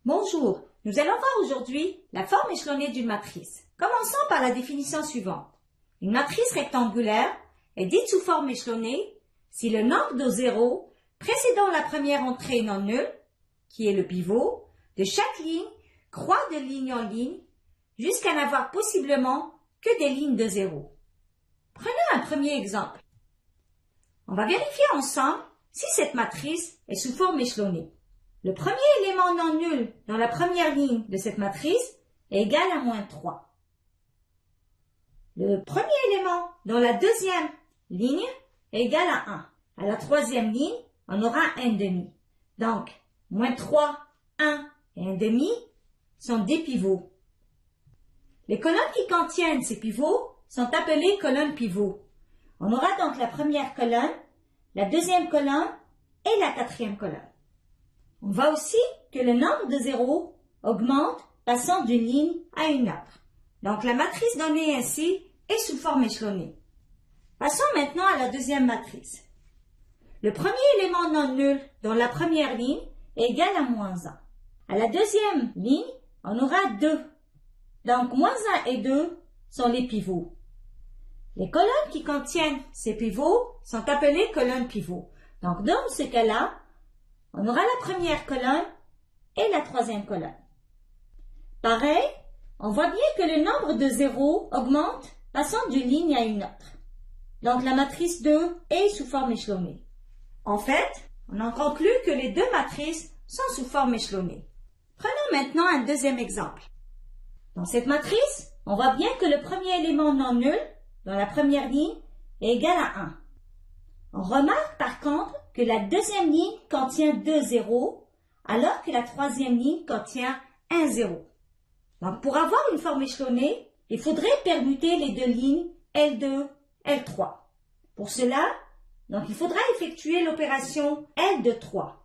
Bonjour, nous allons voir aujourd'hui la forme échelonnée d'une matrice. Commençons par la définition suivante. Une matrice rectangulaire est dite sous forme échelonnée si le nombre de zéros précédant la première entrée non nulle, qui est le pivot, de chaque ligne croît de ligne en ligne jusqu'à n'avoir possiblement que des lignes de zéros. Prenons un premier exemple. On va vérifier ensemble si cette matrice est sous forme échelonnée. Le premier élément non nul dans la première ligne de cette matrice est égal à moins 3. Le premier élément dans la deuxième ligne est égal à 1. À la troisième ligne, on aura 1,5. Donc, moins 3, 1 et 1,5 sont des pivots. Les colonnes qui contiennent ces pivots sont appelées colonnes pivots. On aura donc la première colonne, la deuxième colonne et la quatrième colonne. On voit aussi que le nombre de zéros augmente passant d'une ligne à une autre. Donc la matrice donnée ainsi est sous forme échelonnée. Passons maintenant à la deuxième matrice. Le premier élément non nul dans la première ligne est égal à moins 1. À la deuxième ligne, on aura 2. Donc moins 1 et 2 sont les pivots. Les colonnes qui contiennent ces pivots sont appelées colonnes pivots. Donc dans ce cas-là, on aura la première colonne et la troisième colonne. Pareil, on voit bien que le nombre de zéros augmente passant d'une ligne à une autre. Donc la matrice 2 est sous forme échelonnée. En fait, on en conclut que les deux matrices sont sous forme échelonnée. Prenons maintenant un deuxième exemple. Dans cette matrice, on voit bien que le premier élément non nul dans la première ligne est égal à 1. On remarque par contre que la deuxième ligne contient 2 zéros, alors que la troisième ligne contient 1 zéro. Donc pour avoir une forme échelonnée, il faudrait permuter les deux lignes L2, L3. Pour cela, donc il faudra effectuer l'opération L de 3.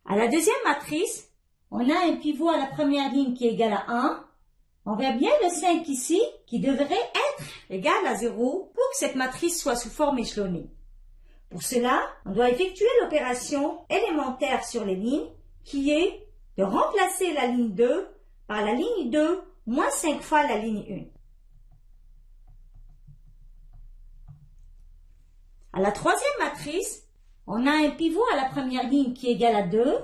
À la deuxième matrice, on a un pivot à la première ligne qui est égal à 1. On voit bien le 5 ici qui devrait être égal à 0 pour que cette matrice soit sous forme échelonnée. Pour cela, on doit effectuer l'opération élémentaire sur les lignes qui est de remplacer la ligne 2 par la ligne 2 moins 5 fois la ligne 1. À la troisième matrice, on a un pivot à la première ligne qui est égal à 2,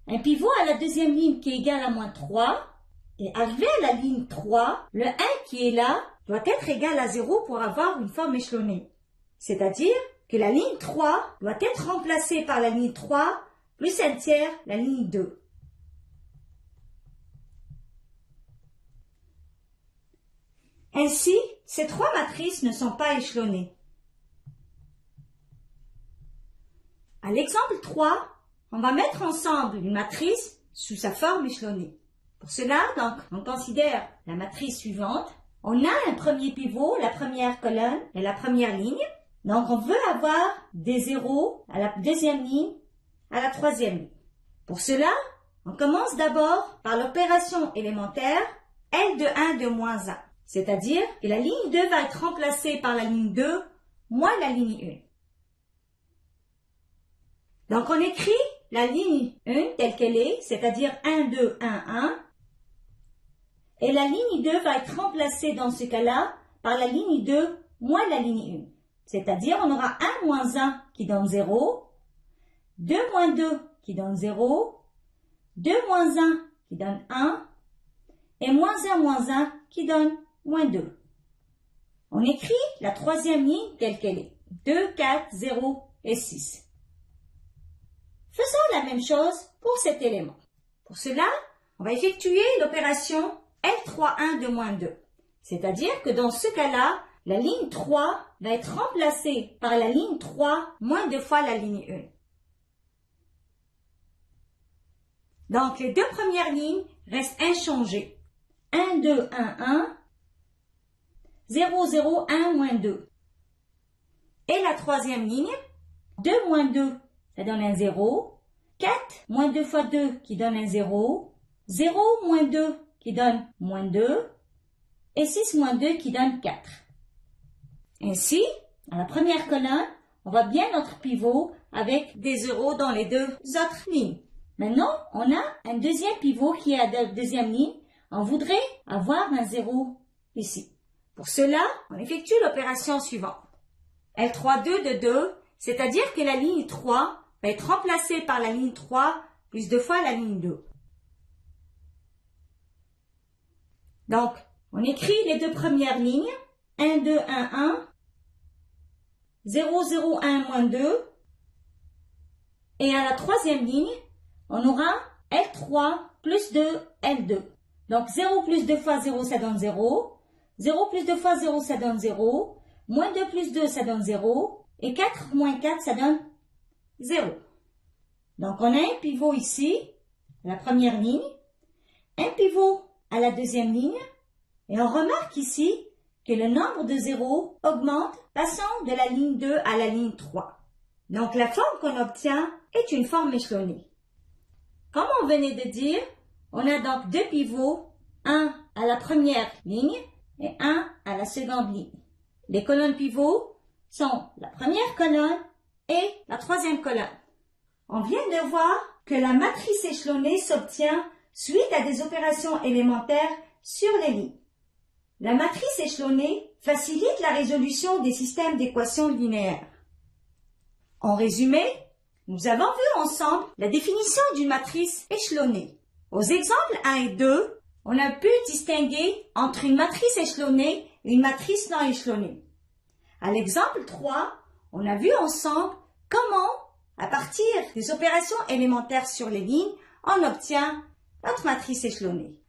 un pivot à la deuxième ligne qui est égal à moins 3, et arrivé à la ligne 3, le 1 qui est là doit être égal à 0 pour avoir une forme échelonnée. C'est-à-dire que la ligne 3 doit être remplacée par la ligne 3 plus un tiers la ligne 2. Ainsi, ces trois matrices ne sont pas échelonnées. À l'exemple 3, on va mettre ensemble une matrice sous sa forme échelonnée. Pour cela, donc, on considère la matrice suivante. On a un premier pivot, la première colonne et la première ligne. Donc, on veut avoir des zéros à la deuxième ligne, à la troisième ligne. Pour cela, on commence d'abord par l'opération élémentaire L de 1 de moins 1. C'est-à-dire que la ligne 2 va être remplacée par la ligne 2 moins la ligne 1. Donc, on écrit la ligne 1 telle qu'elle est, c'est-à-dire 1, 2, 1, 1. Et la ligne 2 va être remplacée dans ce cas-là par la ligne 2 moins la ligne 1. C'est-à-dire on aura 1 moins 1 qui donne 0, 2 moins 2 qui donne 0, 2 moins 1 qui donne 1, et moins 1 qui donne moins 2. On écrit la troisième ligne telle qu'elle est. 2, 4, 0 et 6. Faisons la même chose pour cet élément. Pour cela, on va effectuer l'opération L3,1 de moins 2. C'est-à-dire que dans ce cas-là, la ligne 3 va être remplacée par la ligne 3 moins 2 fois la ligne 1. Donc, les deux premières lignes restent inchangées. 1, 2, 1, 1, 0, 0, 1, moins 2. Et la troisième ligne, 2 moins 2, ça donne un 0. 4 moins 2 fois 2 qui donne un 0. 0 moins 2 qui donne moins 2. Et 6 moins 2 qui donne 4. Ainsi, à la première colonne, on voit bien notre pivot avec des zéros dans les deux autres lignes. Maintenant, on a un deuxième pivot qui est à la deuxième ligne. On voudrait avoir un 0 ici. Pour cela, on effectue l'opération suivante. L3,2 de 2, c'est-à-dire que la ligne 3 va être remplacée par la ligne 3 plus 2 fois la ligne 2. Donc, on écrit les deux premières lignes. 1, 2, 1, 1. 0, 0, 1, moins 2. Et à la troisième ligne, on aura L3 plus 2, L2. Donc, 0 plus 2 fois 0, ça donne 0. 0 plus 2 fois 0, ça donne 0. Moins 2 plus 2, ça donne 0. Et 4 moins 4, ça donne 0. Donc, on a un pivot ici, à la première ligne. Un pivot à la deuxième ligne. Et on remarque ici que le nombre de zéros augmente passant de la ligne 2 à la ligne 3. Donc, la forme qu'on obtient est une forme échelonnée. Comme on venait de dire, on a donc deux pivots, un à la première ligne et un à la seconde ligne. Les colonnes pivots sont la première colonne et la troisième colonne. On vient de voir que la matrice échelonnée s'obtient suite à des opérations élémentaires sur les lignes. La matrice échelonnée facilite la résolution des systèmes d'équations linéaires. En résumé, nous avons vu ensemble la définition d'une matrice échelonnée. Aux exemples 1 et 2, on a pu distinguer entre une matrice échelonnée et une matrice non échelonnée. À l'exemple 3, on a vu ensemble comment, à partir des opérations élémentaires sur les lignes, on obtient notre matrice échelonnée.